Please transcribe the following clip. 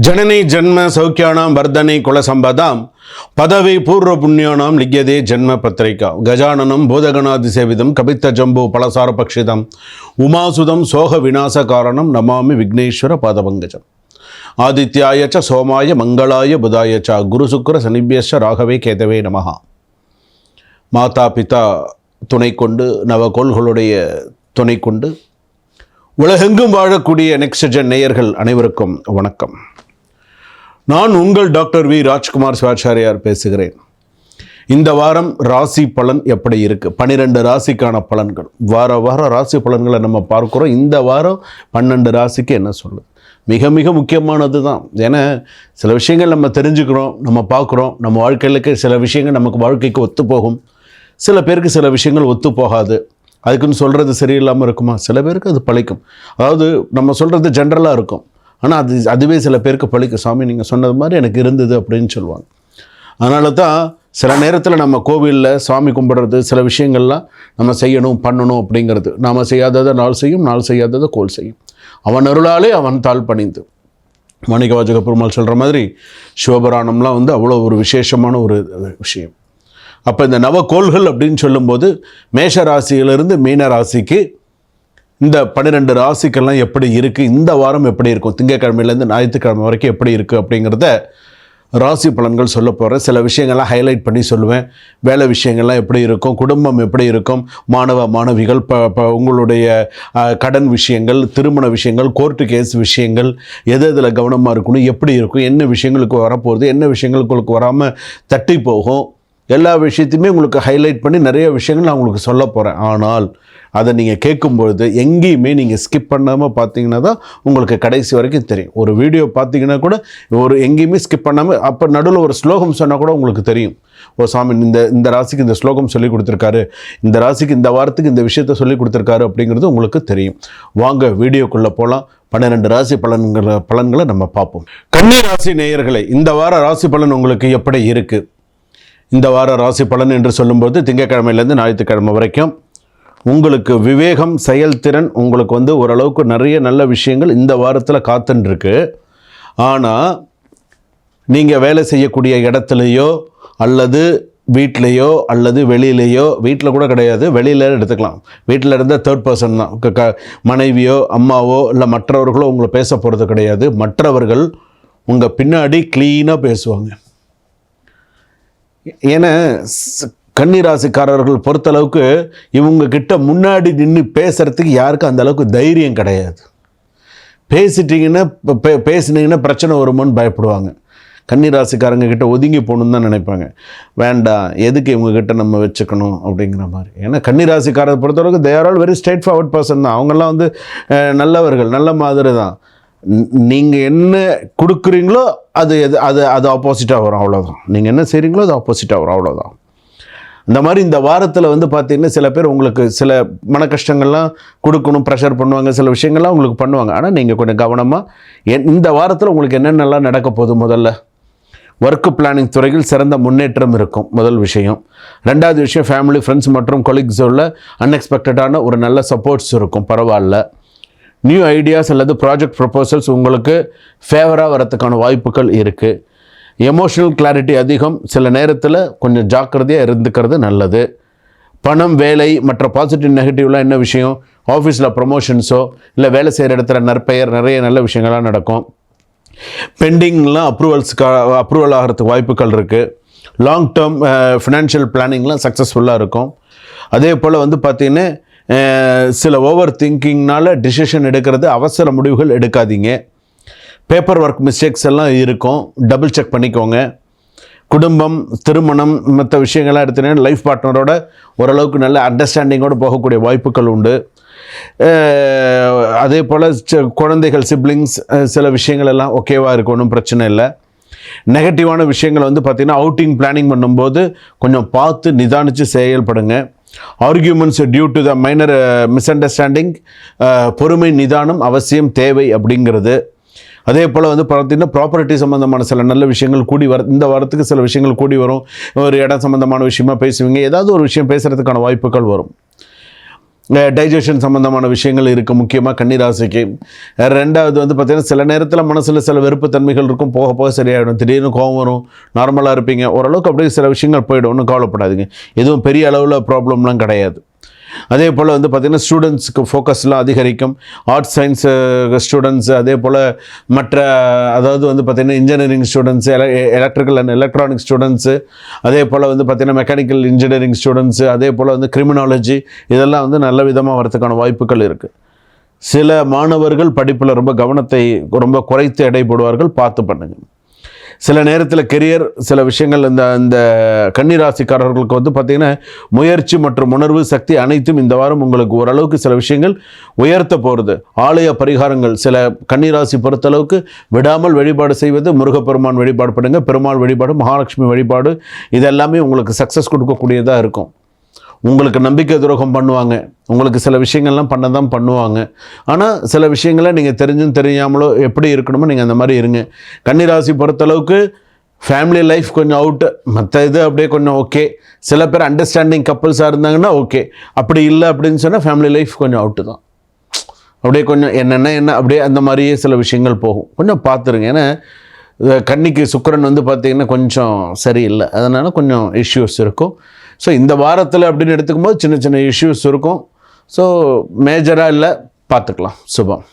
जननी जन्म सौख्याणां वर्धने कुलसंपदां पदवी पूर्व पुण्यानां लिख्यते जन्म पत्रिका गजाननं बोधगणादिसेवितं कपित्थजम्बो फलसारपक्षितम् उमासुतं सोह विनाशकारणं नमामि विघ्नेश्वर पादपङ्कजम् आदित्याय च सोमाय मंगलाय बुधाय च गुरुशुक्र शनिभ्यश्च राघवे केतवे नमः माता पिता துணை கொண்டு நவகோள்களுடைய துணை கொண்டு உலகெங்கும் வாழக்கூடிய நெக்ஸ்ட் ஜென் நேயர்கள் அனைவருக்கும் வணக்கம். நான் உங்கள் டாக்டர் வி ராஜ்குமார் சிவாச்சாரியார் பேசுகிறேன். இந்த வாரம் ராசி பலன் எப்படி இருக்குது? 12 ராசிக்கான பலன்கள். வார ராசி பலன்களை நம்ம பார்க்குறோம். இந்த வாரம் 12 ராசிக்கு என்ன சொல்லுது? மிக மிக முக்கியமானது தான். ஏன்னா சில விஷயங்கள் நம்ம தெரிஞ்சுக்கிறோம், நம்ம பார்க்குறோம். நம்ம வாழ்க்கையிலுக்கு சில விஷயங்கள் நமக்கு வாழ்க்கைக்கு ஒத்து போகும், சில பேருக்கு சில விஷயங்கள் ஒத்து போகாது. அதுக்குன்னு சொல்கிறது சரியில்லாமல் இருக்குமா? சில பேருக்கு அது பழிக்கும். அதாவது நம்ம சொல்கிறது ஜென்ரலாக இருக்கும், ஆனால் அதுவே சில பேருக்கு பழிக்கும். சாமி நீங்கள் சொன்னது மாதிரி எனக்கு இருந்தது அப்படின்னு சொல்லுவாங்க. அதனால தான் சில நேரத்தில் நம்ம கோவிலில் சாமி கும்பிட்றது, சில விஷயங்கள்லாம் நம்ம செய்யணும் பண்ணணும் அப்படிங்கிறது. நாம் செய்யாததை நாள் செய்யும், நாள் செய்யாததை கோல் செய்யும். அவன் அருளாலே அவன் தாழ் பணிந்து. மாணிக்கவாசக பெருமாள் சொல்கிற மாதிரி சிவபுராணம்லாம் அவ்வளோ ஒரு விசேஷமான ஒரு விஷயம். அப்போ இந்த நவகோள்கள் அப்படின்னு சொல்லும்போது மேஷ ராசியிலிருந்து மீன ராசிக்கு இந்த 12 ராசிக்கெல்லாம் எப்படி இருக்குது, இந்த வாரம் எப்படி இருக்கும், திங்கட்கிழமையிலேருந்து ஞாயிற்றுக்கிழமை வரைக்கும் எப்படி இருக்குது அப்படிங்கிறத ராசி பலன்கள் சொல்ல போகிறேன். சில விஷயங்கள்லாம் ஹைலைட் பண்ணி சொல்லுவேன். வேலை விஷயங்கள்லாம் எப்படி இருக்கும், குடும்பம் எப்படி இருக்கும், மாணவிகள் உங்களுடைய கடன் விஷயங்கள், திருமண விஷயங்கள், கோர்ட்டு கேஸ் விஷயங்கள், எதில் கவனமாக இருக்கணும், எப்படி இருக்கும், என்ன விஷயங்களுக்கு வரப்போகுது, என்ன விஷயங்களுக்கு வராமல் தட்டி போகும், எல்லா விஷயத்தையுமே உங்களுக்கு ஹைலைட் பண்ணி நிறைய விஷயங்கள் நான் உங்களுக்கு சொல்ல போகிறேன். ஆனால் அதை நீங்கள் கேட்கும்பொழுது எங்கேயுமே நீங்கள் ஸ்கிப் பண்ணாமல் பார்த்தீங்கன்னா தான் உங்களுக்கு கடைசி வரைக்கும் தெரியும். ஒரு வீடியோ பார்த்தீங்கன்னா கூட எங்கேயுமே ஸ்கிப் பண்ணாமல் அப்போ நடுவில் ஒரு ஸ்லோகம் சொன்னால் கூட உங்களுக்கு தெரியும். ஓ சாமி இந்த ராசிக்கு இந்த ஸ்லோகம் சொல்லி கொடுத்துருக்காரு, இந்த ராசிக்கு இந்த வாரத்துக்கு இந்த விஷயத்த சொல்லி கொடுத்துருக்காரு அப்படிங்கிறது உங்களுக்கு தெரியும். வாங்க வீடியோக்குள்ளே போகலாம். 12 ராசி பலன்களை நம்ம பார்ப்போம். கன்னி ராசி நேயர்களே, இந்த வார ராசி பலன் உங்களுக்கு எப்படி இருக்குது? இந்த வார ராசி பலன் என்று சொல்லும்போது திங்கட்கிழமையிலேருந்து ஞாயிற்றுக்கிழமை வரைக்கும் உங்களுக்கு விவேகம், செயல்திறன் உங்களுக்கு ஓரளவுக்கு நிறைய நல்ல விஷயங்கள் இந்த வாரத்தில் காத்துன்ருக்கு. ஆனால் நீங்கள் வேலை செய்யக்கூடிய இடத்துலையோ அல்லது வீட்டிலையோ அல்லது வெளியிலையோ, வீட்டில் கூட கிடையாது, வெளியில் எடுத்துக்கலாம். வீட்டில் இருந்தால் தேர்ட் பர்சன் தான், மனைவியோ அம்மாவோ இல்லை மற்றவர்களோ உங்களை பேச போகிறது கிடையாது. மற்றவர்கள் உங்கள் பின்னாடி க்ளீனாக பேசுவாங்க. ஏன்னா கன்னிராசிக்காரர்கள் பொறுத்தளவுக்கு இவங்கக்கிட்ட முன்னாடி நின்று பேசுகிறதுக்கு யாருக்கும் அந்த அளவுக்கு தைரியம் கிடையாது. பேசினீங்கன்னா பிரச்சனை வருமோன்னு பயப்படுவாங்க. கன்னிராசிக்காரங்க கிட்ட ஒதுங்கி போகணுன்னு தான் நினைப்பாங்க. வேண்டாம், எதுக்கு இவங்ககிட்ட நம்ம வச்சுக்கணும் அப்படிங்கிற மாதிரி. ஏன்னா கன்னிராசிக்காரரை பொறுத்தளவுக்கு they are all very straight forward person தான். அவங்கெல்லாம் நல்லவர்கள், நல்ல மாதிரி தான். நீங்கள் என்ன கொடுக்குறீங்களோ அது ஆப்போசிட்டாக வரும், அவ்வளோதான். நீங்கள் என்ன செய்கிறீங்களோ அது ஆப்போசிட்டாக வரும், அவ்வளோதான். இந்த மாதிரி இந்த வாரத்தில் பார்த்தீங்கன்னா சில பேர் உங்களுக்கு சில மன கஷ்டங்கள்லாம் கொடுக்கணும், ப்ரெஷர் பண்ணுவாங்க, சில விஷயங்கள்லாம் உங்களுக்கு பண்ணுவாங்க. ஆனால் நீங்கள் கொஞ்சம் கவனமாக இந்த வாரத்தில் உங்களுக்கு என்னென்னலாம் நடக்க போகுது? முதல்ல ஒர்க்கு பிளானிங் துறையில் சிறந்த முன்னேற்றம் இருக்கும், முதல் விஷயம். ரெண்டாவது விஷயம், ஃபேமிலி, ஃப்ரெண்ட்ஸ் மற்றும் கொலீக்ஸோட அன்எக்ஸ்பெக்டடான ஒரு நல்ல சப்போர்ட்ஸ் இருக்கும், பரவாயில்ல. நியூ ஐடியாஸ் அல்லது ப்ராஜெக்ட் ப்ரொபோசல்ஸ் உங்களுக்கு ஃபேவராக வரத்துக்கான வாய்ப்புகள் இருக்குது. எமோஷனல் கிளாரிட்டி அதிகம். சில நேரத்தில் கொஞ்சம் ஜாக்கிரதையாக இருந்துக்கிறது நல்லது. பணம், வேலை மற்ற பாசிட்டிவ் நெகட்டிவ்லாம் என்ன விஷயம்? ஆஃபீஸில் ப்ரொமோஷன்ஸோ இல்லை வேலை செய்கிற இடத்துல நற்பெயர், நிறைய நல்ல விஷயங்கள்லாம் நடக்கும். பெண்டிங்லாம் அப்ரூவல் ஆகிறதுக்கு வாய்ப்புகள் இருக்குது. லாங் டேர்ம் ஃபினான்ஷியல் பிளானிங்லாம் சக்ஸஸ்ஃபுல்லாக இருக்கும். அதே போல் பார்த்திங்கன்னா சில ஓவர் திங்கிங்னால் டிசிஷன் எடுக்கிறது, அவசர முடிவுகள் எடுக்காதீங்க. பேப்பர் ஒர்க் மிஸ்டேக்ஸ் எல்லாம் இருக்கும், டபுள் செக் பண்ணிக்கோங்க. குடும்பம், திருமணம் மற்ற விஷயங்கள்லாம் எடுத்தீங்கன்னா லைஃப் பார்ட்னரோட ஓரளவுக்கு நல்ல அண்டர்ஸ்டாண்டிங்கோடு போகக்கூடிய வாய்ப்புகள் உண்டு. அதே போல் குழந்தைகள், சிப்ளிங்ஸ், சில விஷயங்கள் எல்லாம் ஓகேவாக இருக்கும், ஒன்றும் பிரச்சனை இல்லை. நெகட்டிவான விஷயங்கள் பார்த்திங்கன்னா அவுட்டிங் பிளானிங் பண்ணும்போது கொஞ்சம் பார்த்து நிதானித்து செயல்படுங்க. Arguments due to the minor misunderstanding, பொறுமை, நிதானம் அவசியம் தேவை அப்படிங்கிறது. அதே போல் பார்த்திங்கன்னா ப்ராப்பர்ட்டி சம்மந்தமான சில நல்ல விஷயங்கள் கூடி இந்த வாரத்துக்கு சில விஷயங்கள் கூடி வரும். ஒரு இடம் சம்மந்தமான விஷயமா பேசுவீங்க, ஏதாவது ஒரு விஷயம் பேசுகிறதுக்கான வாய்ப்புகள் வரும். டைஜஷன் சம்மந்தமான விஷயங்கள் இருக்குது முக்கியமாக கன்னிராசிக்கு. ரெண்டாவது வந்து பார்த்திங்கன்னா சில நேரத்தில் மனசில் சில வெறுப்பு தன்மைகள் இருக்கும், போக போக சரியாயிடும். திடீர்னு கோவம் வரும், நார்மலாக இருப்பீங்க, ஓரளவுக்கு அப்படியே சில விஷயங்கள் போய்டும், ஒன்றும் கவலைப்படாதீங்க. எதுவும் பெரிய அளவில் ப்ராப்ளம்லாம் கிடையாது. அதே போல் வந்து பார்த்திங்கன்னா ஸ்டூடெண்ட்ஸுக்கு ஃபோக்கஸ்லாம் அதிகரிக்கும். ஆர்ட்ஸ் சயின்ஸ் ஸ்டூடெண்ட்ஸ், அதே போல் மற்ற அதாவது வந்து பார்த்திங்கன்னா engineering students, electrical and electronic students, அதே போல் வந்து பார்த்திங்கன்னா மெக்கானிக்கல் இன்ஜினியரிங் ஸ்டூடெண்ட்ஸு, அதே போல் வந்து கிரிமினாலஜி, இதெல்லாம் வந்து நல்ல விதமாக வரதுக்கான வாய்ப்புகள் இருக்குது. சில மாணவர்கள் படிப்பில் ரொம்ப கவனத்தை ரொம்ப குறைத்து எடை போடுவார்கள், பார்த்து பண்ணுங்கள். சில நேரத்தில் கெரியர் சில விஷயங்கள் இந்த கன்னிராசிக்காரர்களுக்கு வந்து பார்த்திங்கன்னா முயற்சி மற்றும் உணர்வு சக்தி அனைத்தும் இந்த வாரம் உங்களுக்கு ஓரளவுக்கு சில விஷயங்கள் உயர்த்த போகிறது. ஆலய பரிகாரங்கள் சில கன்னிராசி பொறுத்தளவுக்கு விடாமல் வழிபாடு செய்வது, முருகப்பெருமான் வழிபாடு பண்ணுங்கள், பெருமாள் வழிபாடு, மகாலட்சுமி வழிபாடு, இதெல்லாமே உங்களுக்கு சக்ஸஸ் கொடுக்கக்கூடியதாக இருக்கும். உங்களுக்கு நம்பிக்கை துரோகம் பண்ணுவாங்க, உங்களுக்கு சில விஷயங்கள்லாம் பண்ண தான் பண்ணுவாங்க. ஆனால் சில விஷயங்களை நீங்கள் தெரிஞ்சும் தெரியாமலோ எப்படி இருக்கணுமோ நீங்கள் அந்த மாதிரி இருங்க. கன்னிராசி பொறுத்தளவுக்கு ஃபேமிலி லைஃப் கொஞ்சம் அவுட்டு, மற்ற இது அப்படியே கொஞ்சம் ஓகே. சில பேர் அண்டர்ஸ்டாண்டிங் கப்புள்ஸாக இருந்தாங்கன்னா ஓகே, அப்படி இல்லை அப்படின்னு சொன்னால் ஃபேமிலி லைஃப் கொஞ்சம் அவுட்டு தான். அப்படியே கொஞ்சம் என்ன அப்படியே அந்த மாதிரியே சில விஷயங்கள் போகும், கொஞ்சம் பார்த்துருங்க. ஏன்னா கன்னிக்கு சுக்கிரன் வந்து பார்த்திங்கன்னா கொஞ்சம் சரியில்லை, அதனால் கொஞ்சம் இஷ்யூஸ் இருக்கும். ஸோ இந்த வாரத்தில் அப்படின்னு எடுத்துக்கும் போது சின்ன சின்ன இஷ்யூஸ் இருக்கும். ஸோ மேஜராக இல்லை, பார்த்துக்கலாம். சுபம்.